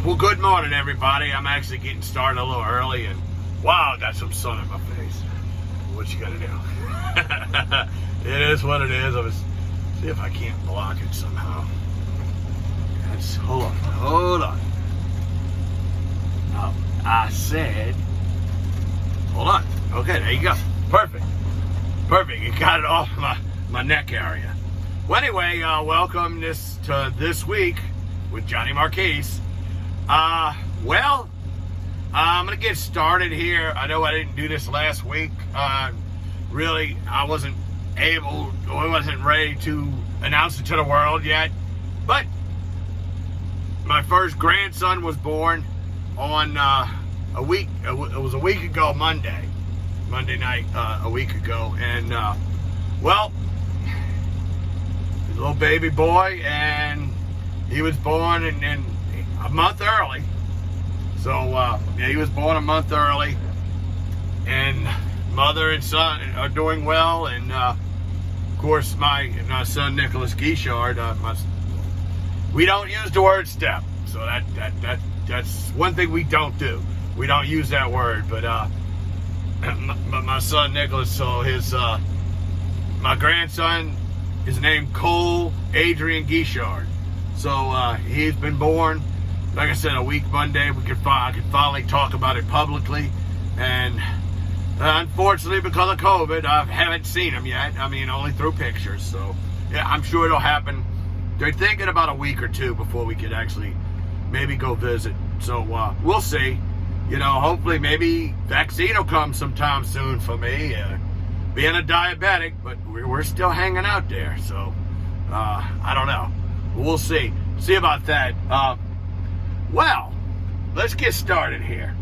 Well, good morning, everybody. I'm actually getting started a little early, and wow, I got some sun in my face. What you gonna do? It is what it is. I was see if I can't block it somehow. Hold on. Oh, I said, hold on. Okay, there you go. Perfect. You got it off my neck area. Well, anyway, welcome to this week with Johnny Marquise. I'm gonna get started here. I know I didn't do this last week. Really, I wasn't ready to announce it to the world yet. But my first grandson was born on it was a week ago, Monday night, a week ago, and he's a little baby boy, and he was born in a month early. So he was born a month early, and mother and son are doing well, and of course my son Nicholas Guichard, we don't use the word step, so that's one thing we don't do. We don't use that word, but my son Nicholas, so my grandson is named Cole Adrian Guichard. So he's been born, like I said, a week Monday. I could finally talk about it publicly, and unfortunately, because of COVID, I haven't seen him yet. I mean, only through pictures. So yeah, I'm sure it'll happen. They're thinking about a week or two before we could actually maybe go visit. So we'll see. Hopefully maybe vaccine will come sometime soon for me. Being a diabetic, but we're still hanging out there. So I don't know. We'll see. See about that. Well, let's get started here.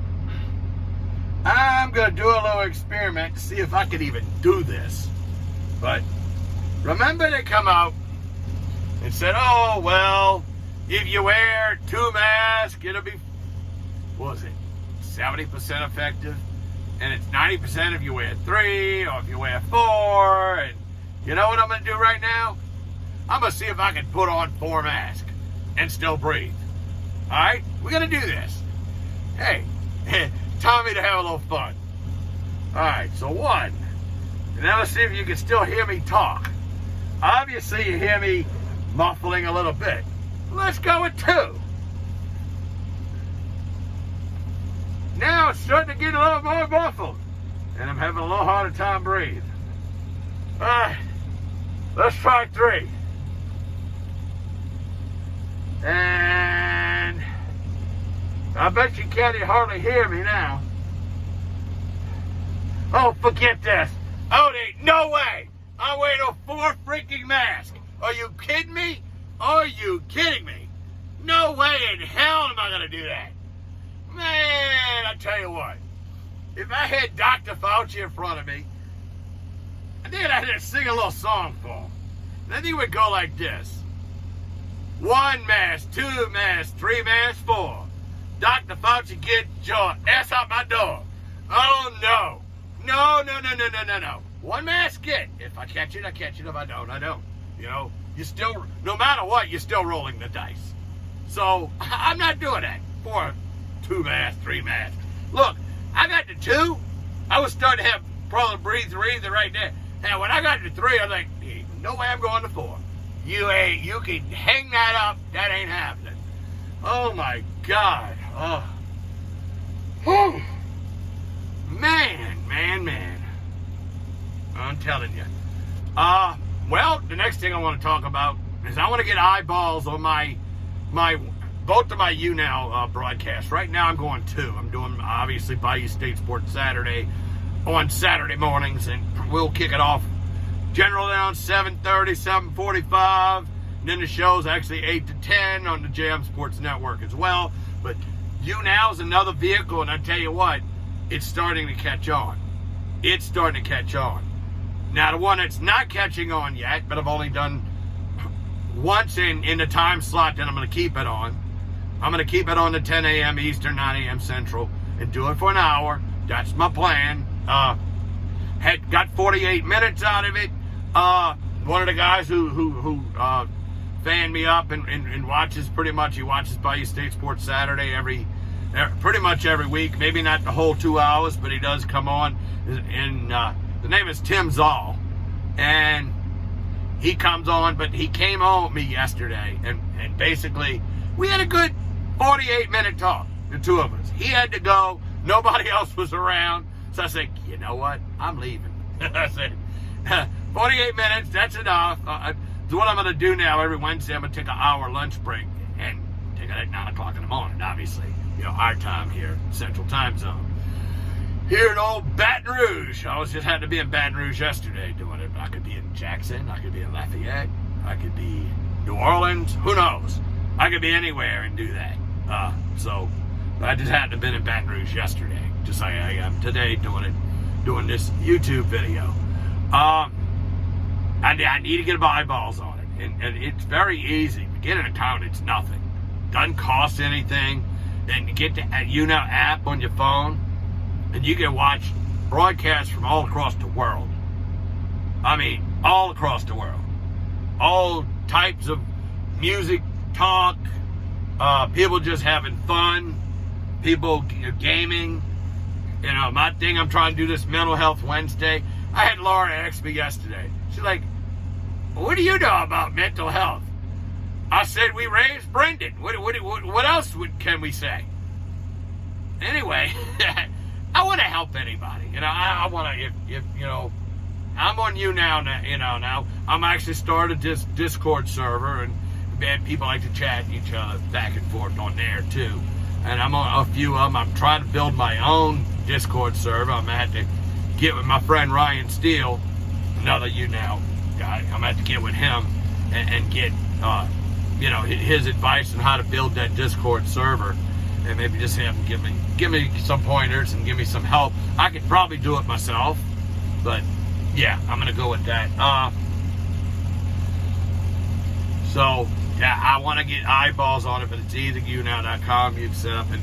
I'm going to do a little experiment to see if I can even do this. But remember they come out and said, oh, well, if you wear 2 masks, it'll be, what was it, 70% effective? And it's 90% if you wear 3 or if you wear 4. And you know what I'm going to do right now? I'm going to see if I can put on 4 masks and still breathe. All right? We're going to do this. Hey, time me to have a little fun. All right, so 1. And now let's see if you can still hear me talk. Obviously, you hear me muffling a little bit. Let's go with 2. Now it's starting to get a little more muffled, and I'm having a little harder time breathing. All right, let's try 3. And I bet you can't hardly hear me now. Oh, forget this. Oh, there ain't no way I'm wearing a 4 freaking mask. Are you kidding me? No way in hell am I going to do that. Man, I tell you what. If I had Dr. Fauci in front of me, I think I'd have to sing a little song for him. And I think it would go like this. 1 mask, 2 masks, 3 masks, 4. Dr. Fauci, get your ass out my door. Oh, no. No. 1 mask, get. If I catch it, I catch it. If I don't, I don't. You still, no matter what, you're still rolling the dice. So, I'm not doing that. 2 masks, 3 masks. Look, I got to 2. I was starting to have problem breathing right there. And when I got to 3, I was like, hey, no way I'm going to 4. You can hang that up. That ain't happening. Oh my God. Oh. Whew. Man. I'm telling you. Well, the next thing I want to talk about is I want to get eyeballs on both of my YouNow broadcasts. Right now I'm going 2. I'm doing, obviously, Bayou State Sports Saturday on Saturday mornings, and we'll kick it off generally around 7:30, 7:45. And then the show's actually 8 to 10 on the Jam Sports Network as well. But YouNow is another vehicle, and I tell you what, it's starting to catch on. Now, the one that's not catching on yet, but I've only done once in the time slot that I'm going to keep it on. I'm going to keep it on to 10 a.m. Eastern, 9 a.m. Central, and do it for an hour. That's my plan. Got 48 minutes out of it. One of the guys who fan me up and watches pretty much. He watches Bayou State Sports Saturday pretty much every week. Maybe not the whole 2 hours, but he does come on. And the name is Tim Zoll. And he comes on, but he came on with me yesterday. And basically, we had a good 48-minute talk, the two of us. He had to go. Nobody else was around. So I said, you know what? I'm leaving. I said, 48 minutes, that's enough. So what I'm going to do now, every Wednesday, I'm going to take an hour lunch break and take it at 9 o'clock in the morning, obviously. You know, our time here, Central Time Zone. Here in old Baton Rouge. I just had to be in Baton Rouge yesterday doing it. I could be in Jackson. I could be in Lafayette. I could be New Orleans. Who knows? I could be anywhere and do that. But I just had to have been in Baton Rouge yesterday. Just like I am today doing this YouTube video. I need to get eyeballs on it. And it's very easy. To get an account, it's nothing. Doesn't cost anything. And you get the YouNow app on your phone, and you can watch broadcasts from all across the world. I mean, all across the world. All types of music, talk, people just having fun, people gaming. You know, my thing, I'm trying to do this Mental Health Wednesday. I had Laura ask me yesterday. She's like, what do you know about mental health? I said, we raised Brendan. What else can we say? Anyway, I want to help anybody. You know, I want to, if you know, I'm on YouNow now, now. I'm actually started this Discord server, and people like to chat each other back and forth on there, too. And I'm on a few of them. I'm trying to build my own Discord server. I'm going to have to get with my friend Ryan Steele, another YouNow guy. I'm going to have to get with him and get, you know, his advice on how to build that Discord server. And maybe just have him give me some pointers and give me some help. I could probably do it myself. But, yeah, I'm going to go with that. So, yeah, I want to get eyeballs on it, but it's easy. YouNow.com. You can set up and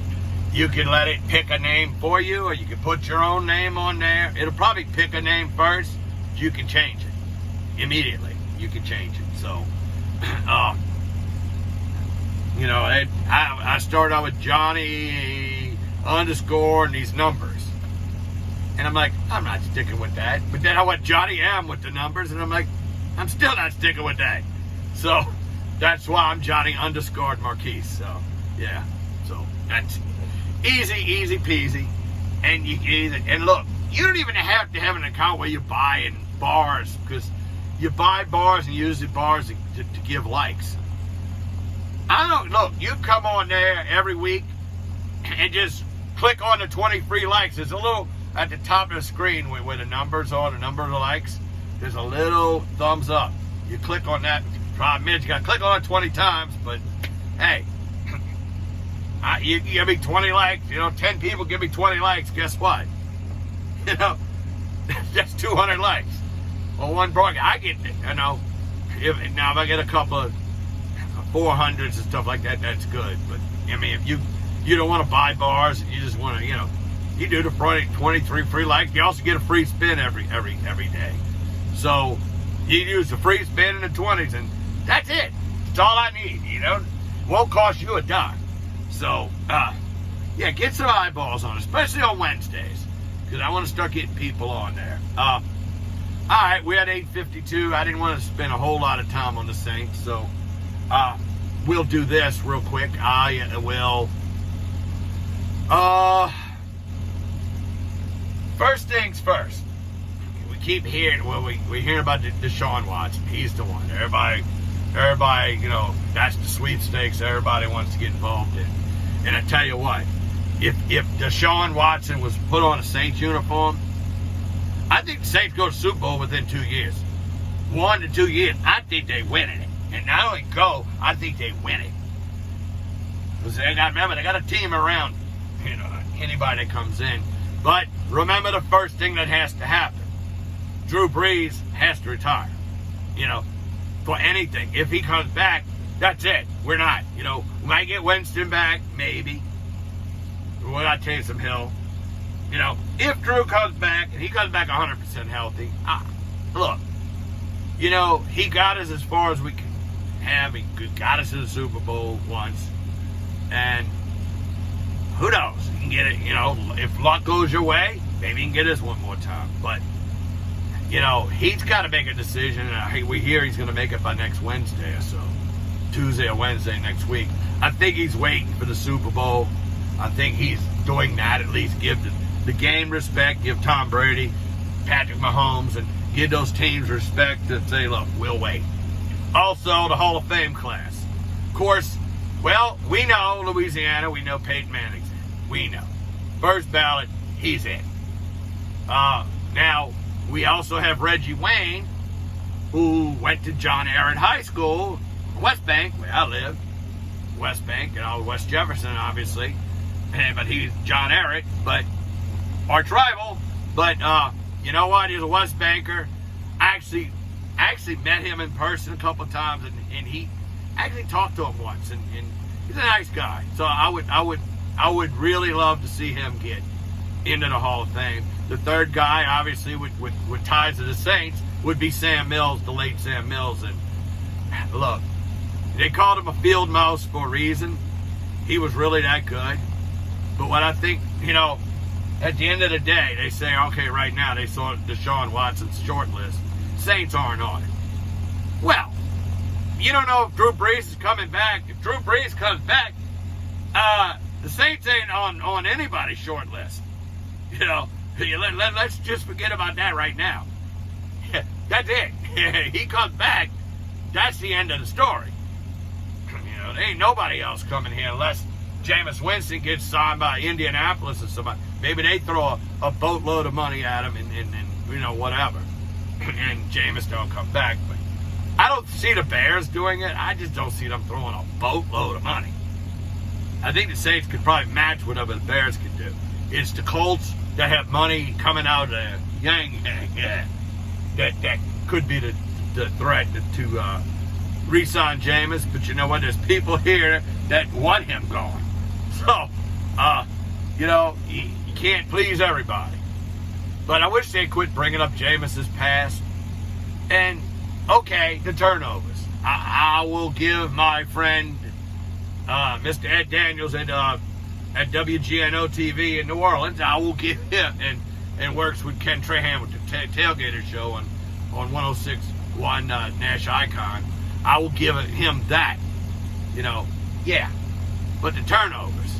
you can let it pick a name for you, or you can put your own name on there. It'll probably pick a name first. You can change it immediately. You can change it. So, you know, I started out with Johnny _ and these numbers. And I'm like, I'm not sticking with that. But then I went Johnny M with the numbers, and I'm like, I'm still not sticking with that. So that's why I'm Johnny _ Marquise. So, yeah. So that's easy peasy. And look, you don't even have to have an account where you buy in bars, because you buy bars and use the bars to give likes. Look, you come on there every week and just click on the 20 free likes. There's a little at the top of the screen where the numbers are, the number of the likes. There's a little thumbs up. You click on that. Problem is, you got to click on it 20 times, but hey, you give me 20 likes, 10 people give me 20 likes, guess what? That's 200 likes. Well, one broadcast, I get, if I get a couple of 400s and stuff like that, that's good. But, I mean, if you don't want to buy bars and you just want to, you do the 23 free likes, you also get a free spin every day. So, you use the free spin in the 20s, and that's it. That's all I need, It won't cost you a dime. So, yeah, get some eyeballs on it, especially on Wednesdays, because I want to start getting people on there. All right, we're at 8:52. I didn't want to spend a whole lot of time on the Saints, so we'll do this real quick. I will. First things first. We keep hearing, we hear about Deshaun Watson. He's the one. Everybody, that's the sweepstakes everybody wants to get involved in. And I tell you what, if Deshaun Watson was put on a Saints uniform, I think the Saints go to Super Bowl within 2 years. 1 to 2 years. I think they win it. And not only go, I think they win it. Because they got a team around, anybody that comes in. But remember the first thing that has to happen. Drew Brees has to retire. For anything. If he comes back, that's it. We're not. We might get Winston back, maybe. We got Taysom Hill. If Drew comes back, and he comes back 100% healthy, look, he got us as far as we can have. He got us to the Super Bowl once. And who knows? You can get it, if luck goes your way, maybe you can get us one more time. But, he's got to make a decision. And we hear he's going to make it by next Wednesday or so. Tuesday or Wednesday next week. I think he's waiting for the Super Bowl. I think he's doing that, at least give the game respect, give Tom Brady, Patrick Mahomes, and give those teams respect and say, look, we'll wait. Also, the Hall of Fame class. Of course, well, we know Louisiana, we know Peyton Manning's in. We know. First ballot, he's in. Now, we also have Reggie Wayne, who went to John Ehret High School, West Bank, where I live. West Bank, West Jefferson, obviously. But he's John Ehret, but arch rival. But you know what? He's a West Banker. I actually met him in person a couple of times, and he actually talked to him once, and he's a nice guy. So I would really love to see him get into the Hall of Fame. The third guy, obviously, with ties to the Saints, would be Sam Mills, the late Sam Mills. And look, they called him a field mouse for a reason. He was really that good. But what I think, at the end of the day, they say, okay, right now they saw Deshaun Watson's short list. Saints aren't on it. Well, you don't know if Drew Brees is coming back. If Drew Brees comes back, the Saints ain't on anybody's short list. Let's just forget about that right now. That's it. He comes back, that's the end of the story. There ain't nobody else coming here unless Jameis Winston gets signed by Indianapolis or somebody. Maybe they throw a boatload of money at him and whatever. And Jameis don't come back. But I don't see the Bears doing it. I just don't see them throwing a boatload of money. I think the Saints could probably match whatever the Bears can do. It's the Colts that have money coming out of the yang that could be the threat to re-sign Jameis. But you know what? There's people here that want him gone. So, you can't please everybody. But I wish they'd quit bringing up Jameis's past. And, okay, the turnovers. I will give my friend, Mr. Ed Daniels at WGNO TV in New Orleans, I will give him, and works with Ken Trahan with the Tailgater Show on 106.1 Nash Icon. I will give him that. Yeah. But the turnovers,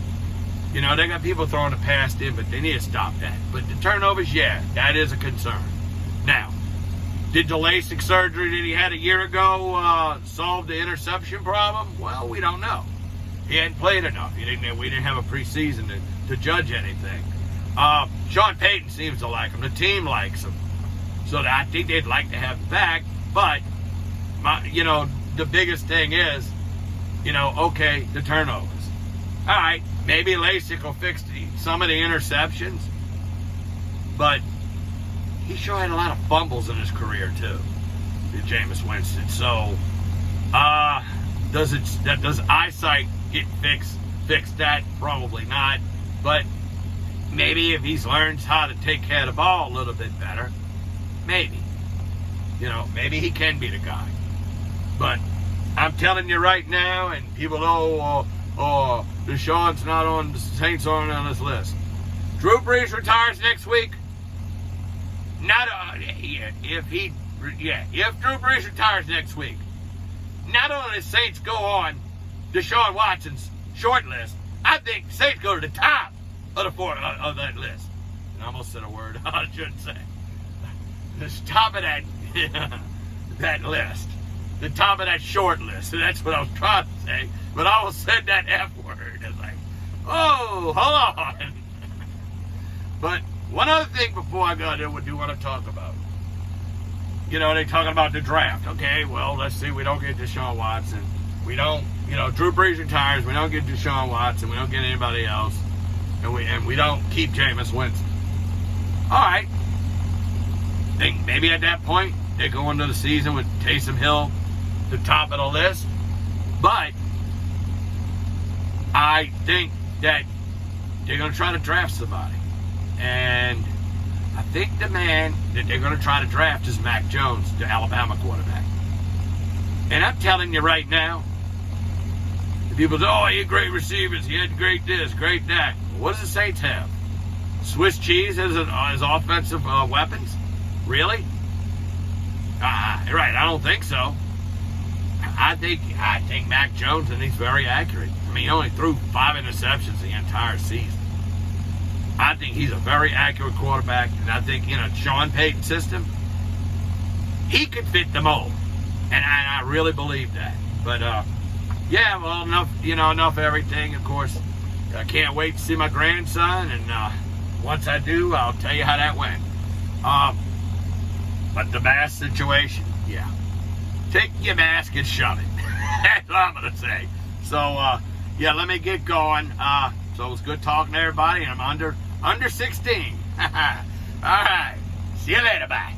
they got people throwing the past in, but they need to stop that. But the turnovers, yeah, that is a concern. Now, did the LASIK surgery that he had a year ago solve the interception problem? Well, we don't know. He hadn't played enough. We didn't have a preseason to judge anything. Sean Payton seems to like him. The team likes him. So I think they'd like to have him back. But, the biggest thing is, okay, the turnovers. All right, maybe LASIK will fix some of the interceptions, but he sure had a lot of fumbles in his career too, Jameis Winston. So, does eyesight get fixed that? Probably not. But maybe if he's learned how to take care of the ball a little bit better, maybe. Maybe he can be the guy. But I'm telling you right now, and people know, Deshaun's not on, the Saints aren't on this list. Drew Brees retires next week. If Drew Brees retires next week, not only the Saints go on Deshaun Watson's short list, I think the Saints go to the top of that list. I almost said a word I shouldn't say. The top of that list. The top of that short list. And that's what I was trying to say. But I almost said that F word. It's like, oh, hold on. But one other thing before I go there, what do you want to talk about? They're talking about the draft. Okay, well, let's see. We don't get Deshaun Watson. We don't, Drew Brees retires. We don't get Deshaun Watson. We don't get anybody else. And we don't keep Jameis Winston. All right. Think maybe at that point, they go into the season with Taysom Hill, the top of the list. But I think that they're going to try to draft somebody. And I think the man that they're going to try to draft is Mac Jones, the Alabama quarterback. And I'm telling you right now, the people say, oh, he had great receivers, he had great this, great that. What does the Saints have? Swiss cheese as offensive weapons? Really? Right, I don't think so. I think Mac Jones, and he's very accurate. I mean, he only threw 5 interceptions the entire season. I think he's a very accurate quarterback, and I think in a Sean Payton system, he could fit the mold. And I really believe that. But, yeah, well, enough of everything. Of course, I can't wait to see my grandson, and once I do, I'll tell you how that went. But the mask situation, yeah. Take your mask and shove it. That's what I'm going to say. So, yeah, let me get going. So it was good talking to everybody, and I'm under 16. All right. See you later. Bye.